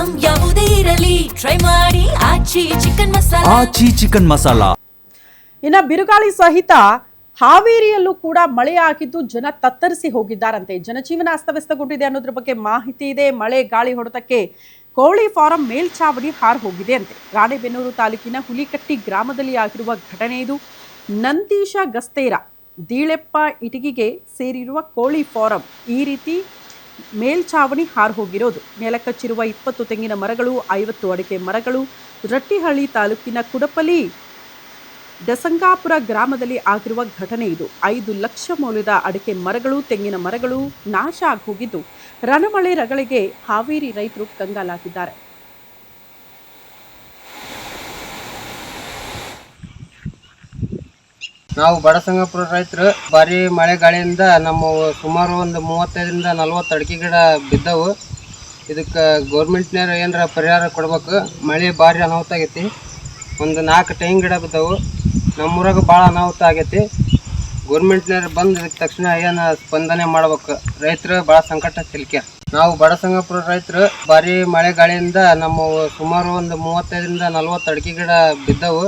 Item ಯಾವುದೇ ಇರಲಿ try ಮಾಡಿ ಆಚಿ ಚಿಕನ್ ಮಸಾಲಾ. ಇನ್ನು ಬಿರುಗಾಳಿ ಸಹಿತ ಹಾವೇರಿಯಲ್ಲೂ ಕೂಡ ಮಳೆಯಾಗಿದ್ದು ಜನ ತತ್ತರಿಸಿ ಹೋಗಿದ್ದಾರಂತೆ. ಜನಜೀವನ ಅಸ್ತವ್ಯಸ್ತಗೊಂಡಿದೆ ಅನ್ನೋದ್ರ ಬಗ್ಗೆ ಮಾಹಿತಿ ಇದೆ. ಮಳೆ ಗಾಳಿ ಹೊಡೆತಕ್ಕೆ ಕೋಳಿ ಫಾರಂ ಮೇಲ್ಛಾವಣಿ ಹಾರು ಹೋಗಿದೆ ಅಂತೆ. ರಾಣೆಬೆನ್ನೂರು ತಾಲೂಕಿನ ಹುಲಿಕಟ್ಟಿ ಗ್ರಾಮದಲ್ಲಿ ಆಗಿರುವ ಘಟನೆ ಇದು. ನಂದೀಶ ಗಸ್ತೇರ ದೀಳೆಪ್ಪ ಇಟಗಿಗೆ ಸೇರಿರುವ ಕೋಳಿ ಫಾರಂ ಈ ರೀತಿ ಮೇಲ್ಛಾವಣಿ ಹಾರು ಹೋಗಿರೋದು. ನೆಲಕಚ್ಚಿರುವ 20 ತೆಂಗಿನ ಮರಗಳು, 50 ಅಡಿಕೆ ಮರಗಳು ರಟ್ಟಿಹಳ್ಳಿ ತಾಲೂಕಿನ ಕುಡಪಲಿ ದಸಂಗಾಪುರ ಗ್ರಾಮದಲ್ಲಿ ಆಗಿರುವ ಘಟನೆ ಇದು. 5 ಲಕ್ಷ ಮೌಲ್ಯದ ಅಡಿಕೆ ಮರಗಳು, ತೆಂಗಿನ ಮರಗಳು ನಾಶ ಆಗಿ ಹೋಗಿದ್ದು ರಣಮಳೆ ರಗಳಿಗೆ ಹಾವೇರಿ ರೈತರು ಕಂಗಾಲಾಗಿದ್ದಾರೆ. ನಾವು ಬಡಸಂಗಾಪುರ ರೈತರು ಭಾರಿ ಮಳೆ ಗಾಳಿಯಿಂದ ನಮ್ಮ ಸುಮಾರು ಒಂದು 35ರಿಂದ 40 ಅಡಿಕೆ ಗಿಡ ಬಿದ್ದವು. ಇದಕ್ಕೆ ಗೌರ್ಮೆಂಟ್ನವ್ರು ಏನಾರ ಪರಿಹಾರ ಕೊಡ್ಬೇಕು. ಮಳೆ ಭಾರಿ ಅನಾಹುತ ಆಗೈತಿ. ಒಂದು 4 ತೆಂಗಿನ ಗಿಡ ಬಿದ್ದವು. ನಮ್ಮೂರಾಗ ಭಾಳ ಅನಾಹುತ ಆಗೈತಿ. ಗೌರ್ಮೆಂಟ್ನವ್ರು ಬಂದು ಇದಕ್ಕೆ ತಕ್ಷಣ ಏನು ಸ್ಪಂದನೆ ಮಾಡ್ಬೇಕು. ರೈತರು ಭಾಳ ಸಂಕಟ ಸಿಲುಕ್ಯಾರ. ನಾವು ಬಡಸಂಗಾಪುರ ರೈತರು ಭಾರಿ ಮಳೆ ಗಾಳಿಯಿಂದ ನಮ್ಮ ಸುಮಾರು ಒಂದು 35ರಿಂದ 40 ಅಡಿಕೆ ಗಿಡ ಬಿದ್ದವು.